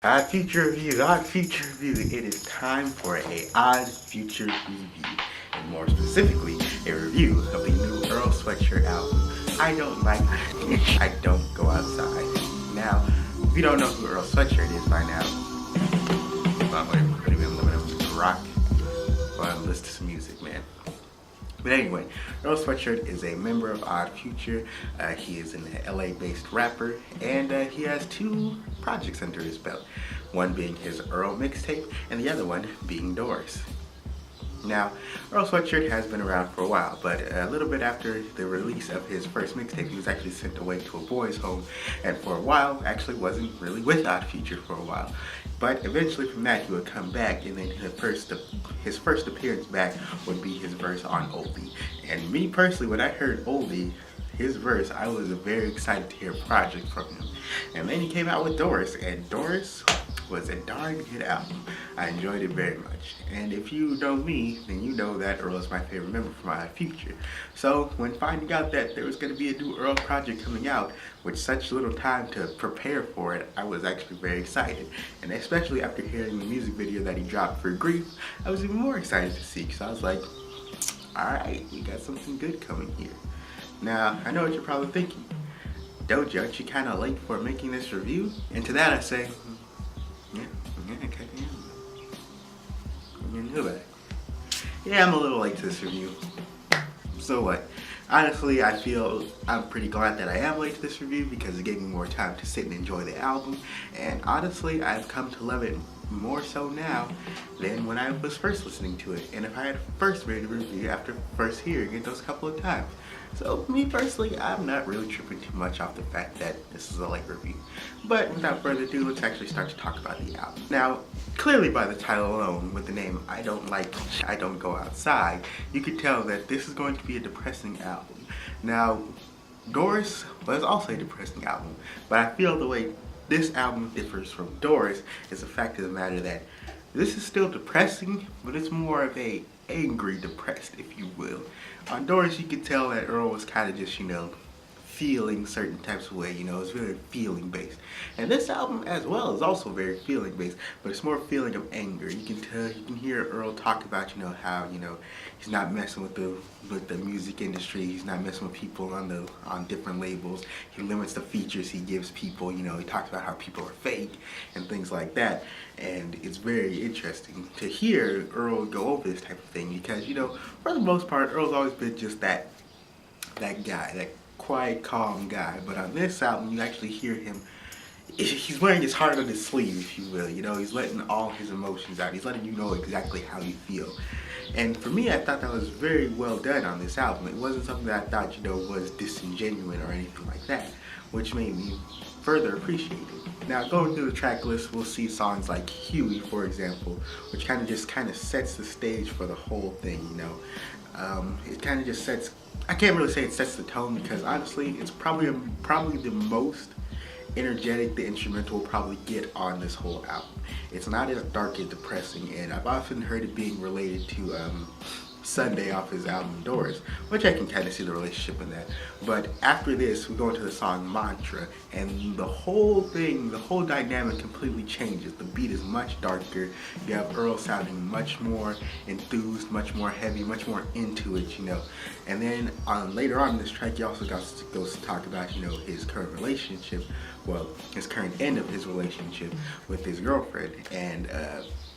Odd Future Review, Odd Future Review. It is time for a Odd Future Review, and more specifically, a review of the new Earl Sweatshirt album, I Don't Like, I Don't Go Outside. Now, if you don't know who Earl Sweatshirt is by now, what do you mean, rock? Well, listen to some music, man. But anyway, Earl Sweatshirt is a member of Odd Future. He is an LA-based rapper, and he has two projects under his belt. One being his Earl mixtape, and the other one being Doors. Now, Earl Sweatshirt has been around for a while, but a little bit after the release of his first mixtape, he was actually sent away to a boys' home, and for a while, actually wasn't really with Odd Future for a while. But eventually from that, he would come back, and then his first appearance back would be his verse on Oldie. And me personally, when I heard Oldie, his verse, I was very excited to hear a project from him. And then he came out with Doors, and Doors was a darn good album. I enjoyed it very much. And if you know me, then you know that Earl is my favorite member from Odd Future. So when finding out that there was going to be a new Earl project coming out with such little time to prepare for it, I was actually very excited. And especially after hearing the music video that he dropped for Grief, I was even more excited to see. So I was like, alright, we got something good coming here. Now, I know what you're probably thinking. Doja, aren't you kind of late for making this review? And to that I say, okay, you knew that. Yeah, I'm a little late to this review. So what? Honestly, I feel I'm pretty glad that I am late to this review because it gave me more time to sit and enjoy the album. And honestly, I've come to love it more so now than when I was first listening to it. And if I had first read a review after first hearing it those couple of times. So me personally, I'm not really tripping too much off the fact that this is a late review. But without further ado, let's actually start to talk about the album. Now, clearly by the title alone, with the name I Don't Like, I Don't Go Outside, you can tell that this is going to be a depressing album. Now, Doors was also a depressing album, but I feel the way this album differs from Doors is the fact of the matter that this is still depressing, but it's more of a angry depressed, if you will. On Doors, you could tell that Earl was kind of just, feeling certain types of way, it's very feeling based. And this album as well is also very feeling based, but it's more feeling of anger. You can hear Earl talk about, how, he's not messing with the music industry, he's not messing with people on different labels. He limits the features he gives people, he talks about how people are fake and things like that. And it's very interesting to hear Earl go over this type of thing because, for the most part, Earl's always been just that guy, that quiet, calm guy. But on this album, you actually hear him, he's wearing his heart on his sleeve, if you will. He's letting all his emotions out. He's letting you know exactly how you feel. And for me, I thought that was very well done on this album. It wasn't something that I thought, was disingenuous or anything like that, which made me further appreciate it. Now, going through the track list, we'll see songs like Huey, for example, which kind of sets the stage for the whole thing, It kind of just sets, I can't really say it sets the tone because honestly, it's probably the most energetic the instrumental will probably get on this whole album. It's not as dark and depressing, and I've often heard it being related to Sunday off his album Doors, which I can kind of see the relationship in that. But after this, we go into the song Mantra, and the whole dynamic completely changes. The beat is much darker. You have Earl sounding much more enthused, much more heavy, much more into it, And then later on in this track, he also goes to talk about, his current relationship, well, his current end of his relationship with his girlfriend. And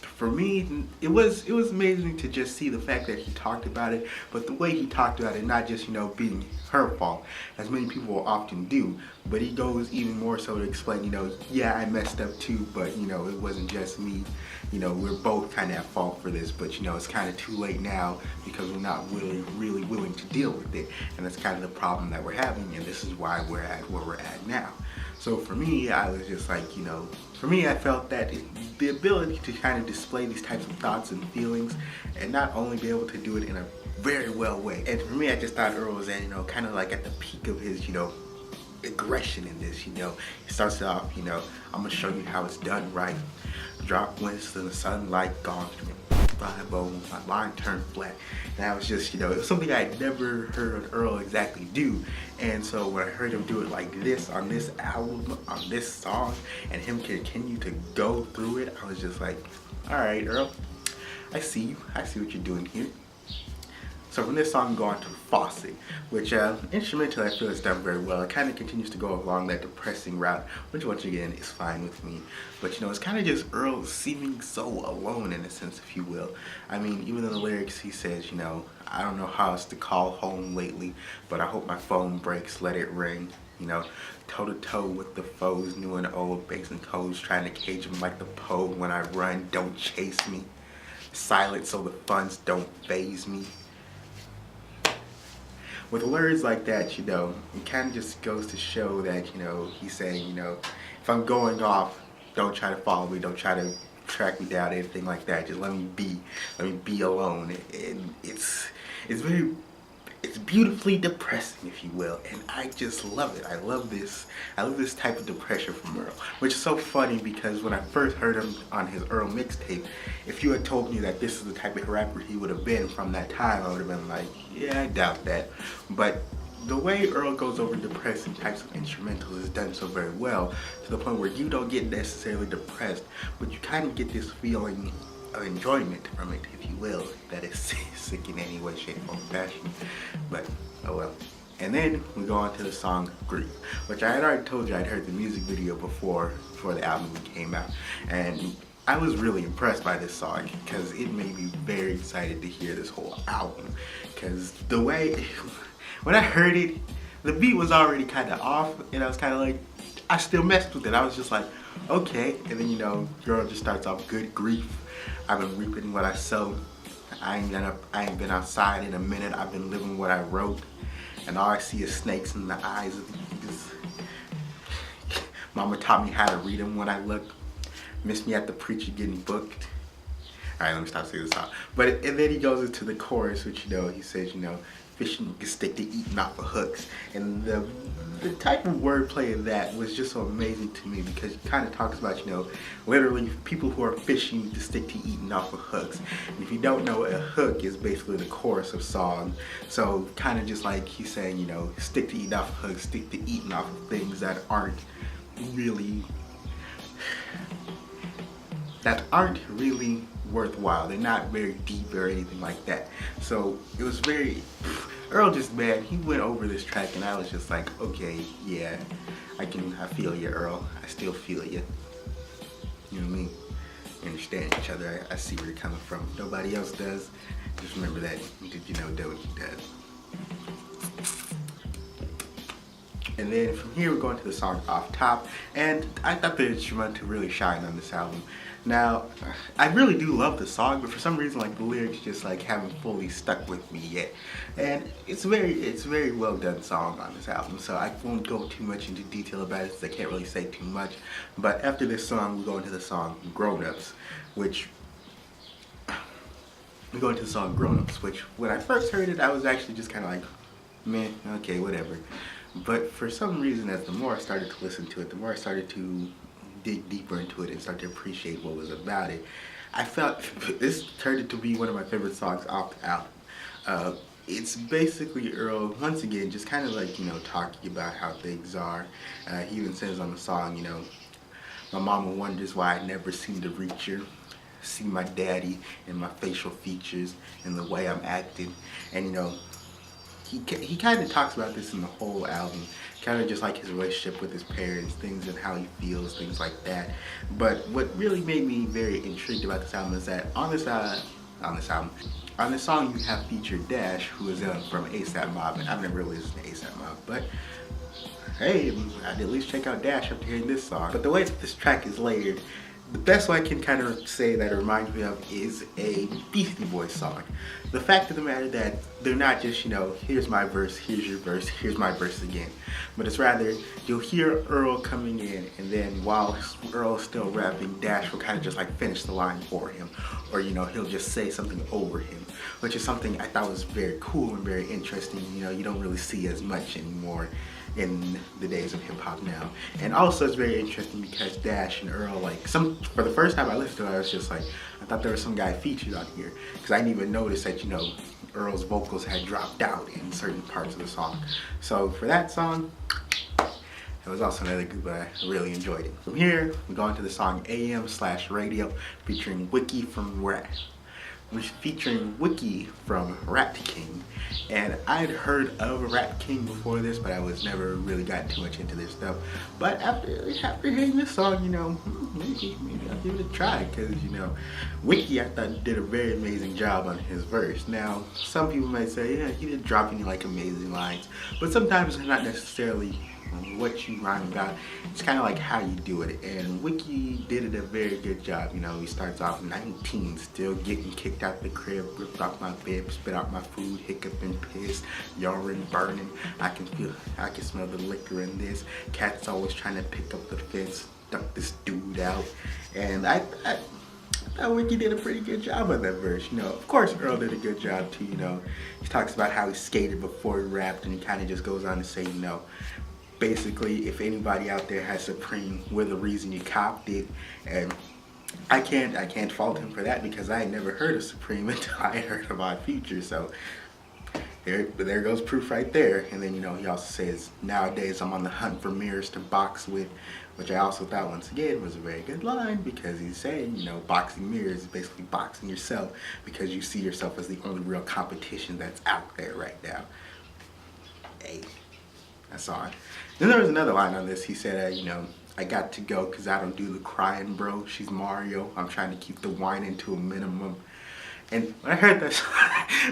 for me, it was amazing to just see the fact that he talked about it, but the way he talked about it, not just, being her fault, as many people will often do, but he goes even more so to explain, yeah, I messed up too, but, it wasn't just me. We're both kind of at fault for this, but, it's kind of too late now because we're not really willing to deal with it. And that's kind of the problem that we're having, and this is why we're at where we're at now. So for me, I was just like, for me, I felt that the ability to kind of display these types of thoughts and feelings and not only be able to do it in a very well way. And for me, I just thought Earl was at, kind of like at the peak of his, aggression in this, He starts off, I'm gonna show you how it's done right. Drop wins to the sunlight gone. 5-0, my line turned flat. And I was just, it was something I had never heard Earl exactly do. And so when I heard him do it like this on this album, on this song, and him continue to go through it, I was just like, all right, Earl, I see you. I see what you're doing here. So from this song, we go on to Faucet, which instrumental I feel is done very well. It kind of continues to go along that depressing route, which once again is fine with me. But it's kind of just Earl seeming so alone in a sense, if you will. I mean, even in the lyrics he says, I don't know how else to call home lately, but I hope my phone breaks, let it ring. Toe to toe with the foes, new and old, bakes and codes, trying to cage them like the pole. When I run, don't chase me. Silent so the funds don't faze me. With words like that, it kind of just goes to show that, he's saying, if I'm going off, don't try to follow me, don't try to track me down, anything like that. Just let me be alone. And it's beautifully depressing, if you will, and I just love it. I love this type of depression from Earl, which is so funny because when I first heard him on his Earl mixtape, if you had told me that this is the type of rapper he would have been from that time, I would have been like, yeah, I doubt that. But the way Earl goes over depressing types of instrumentals is done so very well, to the point where you don't get necessarily depressed, but you kind of get this feeling of enjoyment from it, if you will, that is sick in any way, shape, or fashion. But oh well. And then we go on to the song Grief, which I had already told you I'd heard the music video before the album came out, and I was really impressed by this song because it made me very excited to hear this whole album. Because the way when I heard it, the beat was already kind of off, and I was kind of like, I still messed with it. I was just like, okay. And then girl just starts off, good grief, I've been reaping what I sowed. I ain't been outside in a minute. I've been living what I wrote, and all I see is snakes in the eyes of these. Mama taught me how to read them when I look. Miss me at the preacher getting booked. All right, let me stop saying this song. And then he goes into the chorus, which he says, fishing can stick to eating off of hooks, and the type of wordplay of that was just so amazing to me because it kind of talks about literally people who are fishing to stick to eating off of hooks. And if you don't know, a hook is basically the chorus of song. So kind of just like he's saying, stick to eating off of hooks, stick to eating off of things that aren't really worthwhile. They're not very deep or anything like that. So it was very, Earl just, man, he went over this track and I was just like, okay, yeah, I feel you, Earl. I still feel you. You know what I mean? We understand each other. I see where you're coming from. Nobody else does. Just remember that, do what he does. And then from here we're going to the song Off Top, and I thought the instrumental really shined on this album. Now, I really do love the song, but for some reason the lyrics just haven't fully stuck with me yet. And it's a very well done song on this album, so I won't go too much into detail about it because I can't really say too much. But after this song, we go into the song Grown Ups, which when I first heard it, I was actually just kind of like, meh, okay, whatever. But for some reason, as the more I started to listen to it, the more I started to dig deeper into it and start to appreciate what was about it, I felt this turned out to be one of my favorite songs off the album. It's basically Earl, once again, just kind of talking about how things are. He even says on the song, my mama wonders why I never seem to reach her. See my daddy and my facial features and the way I'm acting. And he kind of talks about this in the whole album, kind of just like his relationship with his parents, things and how he feels, things like that. But what really made me very intrigued about this album is that on this song you have featured Dash, who is from ASAP Mob, and I've never really listened to ASAP Mob, but hey, I'd at least check out Dash after hearing this song. But the way that this track is layered, the best way I can kind of say that it reminds me of is a Beastie Boys song. The fact of the matter that they're not just, here's my verse, here's your verse, here's my verse again. But it's rather, you'll hear Earl coming in, and then while Earl's still rapping, Dash will kind of just finish the line for him. Or, he'll just say something over him, which is something I thought was very cool and very interesting. You don't really see as much anymore in the days of hip hop now. And also it's very interesting because Dash and Earl, for the first time I listened to it, I was just like, I thought there was some guy featured on here because I didn't even notice that, you know, Earl's vocals had dropped out in certain parts of the song. So for that song, it was also another good, but I really enjoyed it. From here, we go on to the song AM/Radio featuring Wiki from Rat King. And I'd heard of Rat King before this, but I was never really got too much into this stuff. But after hearing this song, you know, maybe I'll give it a try, because, you know, Wiki, I thought, did a very amazing job on his verse. Now, some people might say, yeah, he didn't drop any like amazing lines, but sometimes they're not necessarily what you rhyme about. It's kind of like how you do it, and Wiki did it a very good job. You know, he starts off 19, still getting kicked out the crib, ripped off my bed, spit out my food, hiccup and piss, urine burning. I can smell the liquor in this. Cat's always trying to pick up the fence, duck this dude out. And I thought Wiki did a pretty good job on that verse. You know, of course Earl did a good job too. You know, he talks about how he skated before he rapped, and he kind of just goes on to say, you know, basically, if anybody out there has Supreme, we're the reason you copped it. And I can't fault him for that, because I had never heard of Supreme until I heard about Future. So there goes proof right there. And then, you know, he also says, nowadays I'm on the hunt for mirrors to box with, which I also thought, once again, was a very good line, because he's saying, you know, boxing mirrors is basically boxing yourself, because you see yourself as the only real competition that's out there right now. Hey, that's on. Then there was another line on this. He said, you know, I got to go because I don't do the crying, bro. She's Mario. I'm trying to keep the whining to a minimum. And when I heard that,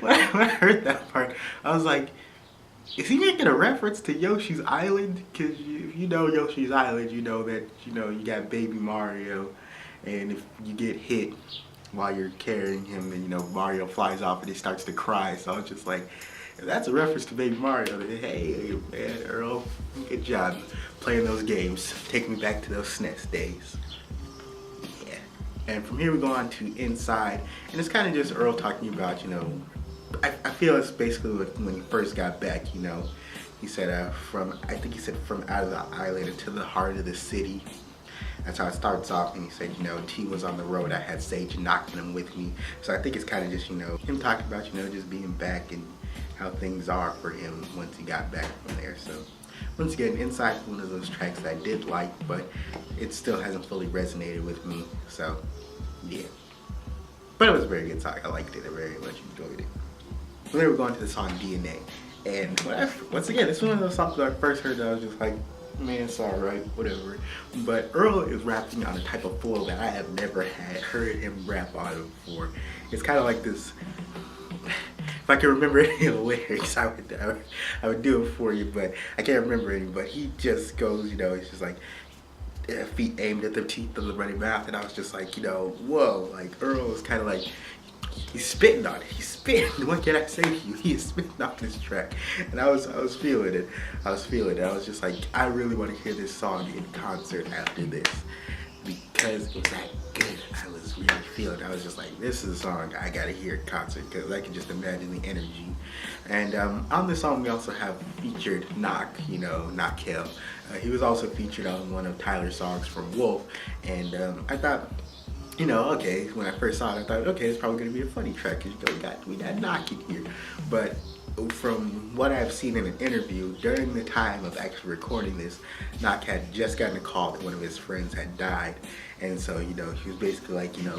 when I heard that part, I was like, is he making a reference to Yoshi's Island? Because if you know Yoshi's Island, you know that, you know, you got baby Mario, and if you get hit while you're carrying him, then, you know, Mario flies off and he starts to cry. So I was just like, that's a reference to Baby Mario. Hey, man, Earl, good job playing those games. Take me back to those SNES days. Yeah. And from here we go on to Inside, and it's kind of just Earl talking about, you know, I feel it's basically when he first got back, you know. He said, I think he said from out of the island into the heart of the city. That's how it starts off, and he said, you know, T was on the road, I had Sage knocking him with me. So I think it's kind of just, you know, him talking about, you know, just being back and how things are for him once he got back from there. So once again, Inside is one of those tracks that I did like, but it still hasn't fully resonated with me. So yeah, but it was a very good song. I liked it. I very much enjoyed it. From there, we're going to the song DNA, and once again, it's one of those songs that I first heard that I was just like, man, it's alright, whatever. But Earl is rapping on a type of flow that I have never heard him rap on before. It's kind of like this. If I can remember any of the lyrics, I would do it for you, but I can't remember any. But he just goes, you know, it's just like feet aimed at the teeth of the running mouth, and I was just like, you know, whoa, like Earl is kind of like, he's spitting on it. He's spitting. What can I say to you? He is spitting on this track, and I was feeling it. I was feeling it. I was just like, I really want to hear this song in concert after this, because it was that good. I was really feeling it. I was just like, this is a song I gotta hear in concert, because I can just imagine the energy. And on this song, we also have featured Knock, you know, Knock Hill. He was also featured on one of Tyler's songs from Wolf, and I thought, you know, okay, when I first saw it, I thought, okay, it's probably going to be a funny track, because, you know, we got Knock in here. But from what I've seen in an interview, during the time of actually recording this, Knock had just gotten a call that one of his friends had died. And so, you know, he was basically like, you know,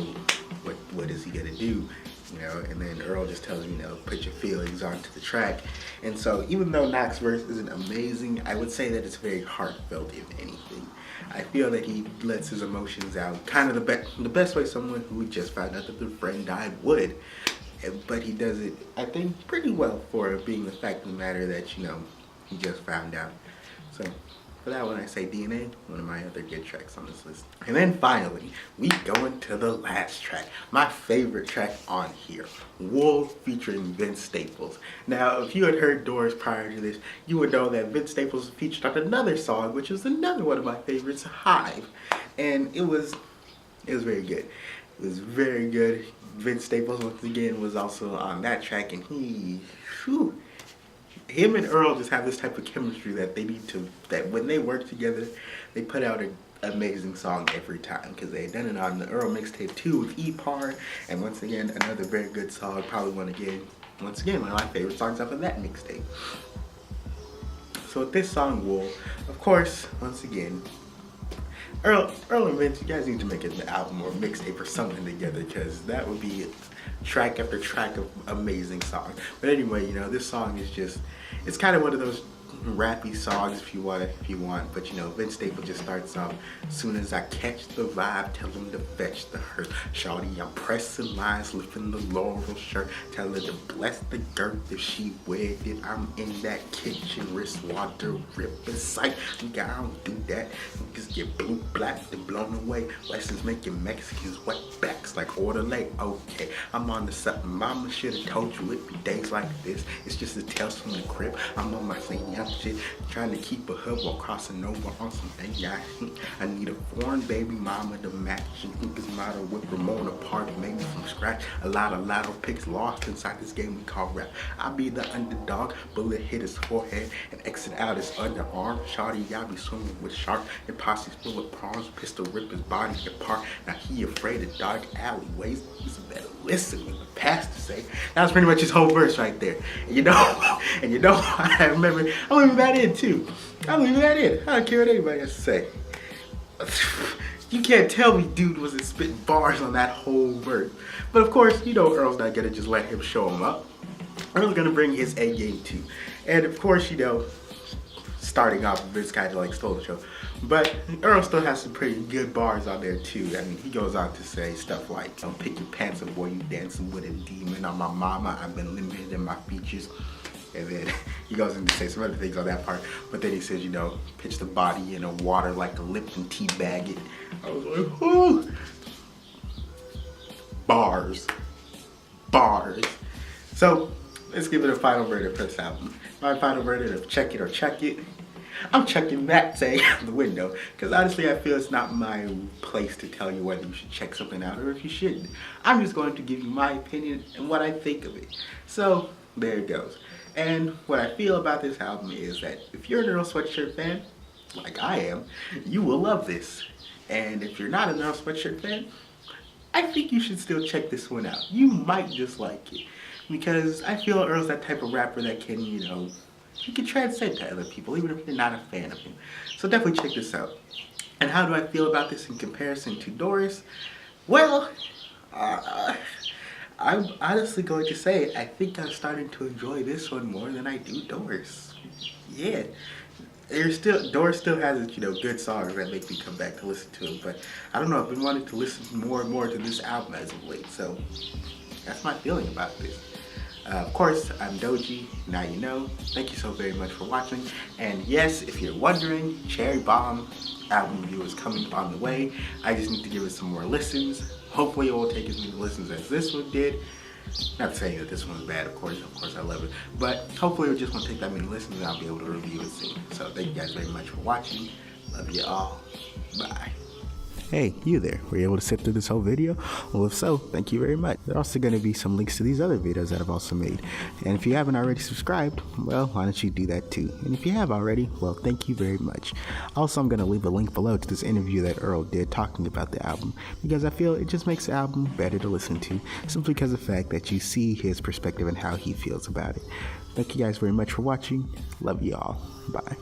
what is he going to do? You know, and then Earl just tells him, you know, put your feelings onto the track. And so even though Knock's verse isn't amazing, I would say that it's very heartfelt, if anything. I feel that he lets his emotions out kind of the best way someone who just found out that their friend died would. But he does it, I think, pretty well for being the fact of the matter that, you know, he just found out. So for that one, I say DNA, one of my other good tracks on this list. And then finally, we go into the last track, my favorite track on here, Wolf featuring Vince Staples. Now, if you had heard Doors prior to this, you would know that Vince Staples featured on another song, which is another one of my favorites, Hive. And it was very good. It was very good. Vince Staples, once again, was also on that track, and him and Earl just have this type of chemistry that they need to, that when they work together, they put out amazing song every time, because they had done it on the Earl mixtape 2 with E-Par, and once again, another very good song, probably one of my favorite songs off of that mixtape. So with this song, will, of course, once again, Earl and Vince, you guys need to make an album or mixtape or something together, because that would be track after track of amazing songs. But anyway, you know, this song is just, it's kind of one of those rappy songs if you want, but you know, Vince Staples just starts off, soon as I catch the vibe, tell him to fetch the hurt. Shawty, I'm pressing lines, lifting the laurel shirt, tell her to bless the girth if she wegged it. I'm in that kitchen, wrist water ripping sight. Nigga, I don't do that. Niggas get blue, black, and blown away. Lessons making Mexicans wet backs like orderly. Okay, I'm on to something. Mama should have told you it'd be days like this. It's just the tales from the crib. I'm on my same young shit, trying to keep a hub while crossing over on some AI. I need a foreign baby mama to match. Niggas model with Ramona Party, made me from scratch. A lot of lotto picks lost inside this game we call rap. I'll be the underdog, bullet hit his forehead and exit out his underarm. Shawty, y'all be swimming with sharks and posses full of prawns. Pistol rip his body apart. Now he afraid of dark alleyways. He's better listen what the pastor say. That was pretty much his whole verse right there. And you know, I remember, I'm leaving that in too. I'm leaving that in. I don't care what anybody has to say. You can't tell me dude wasn't spitting bars on that whole verse. But of course, you know Earl's not gonna just let him show him up. Earl's gonna bring his A game too. And of course, you know, starting off, Vince kind of like stole the show. But Earl still has some pretty good bars on there too. I mean, he goes on to say stuff like, don't pick your pants up, boy, you dancing with a demon. On my mama, I've been limited in my features. And then he goes in to say some other things on that part. But then he says, you know, pitch the body in a water like a Lipton tea bag it. I was like, whoo! Bars. So, let's give it a final verdict for this album. My final verdict of check it or check it. I'm checking that saying out the window, because honestly I feel it's not my place to tell you whether you should check something out or if you shouldn't. I'm just going to give you my opinion and what I think of it. So there it goes. And what I feel about this album is that if you're an Earl Sweatshirt fan, like I am, you will love this. And if you're not an Earl Sweatshirt fan, I think you should still check this one out. You might just like it, because I feel Earl's that type of rapper that can, you know, he can transcend to other people, even if you're not a fan of him. So definitely check this out. And how do I feel about this in comparison to Doris? Well, I'm honestly going to say I think I'm starting to enjoy this one more than I do Doris. Yeah. Doris still has its, you know, good songs that make me come back to listen to them, but I don't know, I've been wanting to listen more and more to this album as of late, so that's my feeling about this. Of course, I'm Doji, now you know. Thank you so very much for watching. And yes, if you're wondering, Cherry Bomb album review is coming on the way. I just need to give it some more listens. Hopefully it will take as many listens as this one did. Not saying that this one's bad, of course I love it. But hopefully it just won't take that many listens and I'll be able to review it soon. So thank you guys very much for watching. Love you all. Bye. Hey, you there, were you able to sit through this whole video? Well, if so, thank you very much. There are also going to be some links to these other videos that I've also made. And if you haven't already subscribed, well, why don't you do that too? And if you have already, well, thank you very much. Also, I'm going to leave a link below to this interview that Earl did talking about the album, because I feel it just makes the album better to listen to, simply because of the fact that you see his perspective and how he feels about it. Thank you guys very much for watching. Love you all. Bye.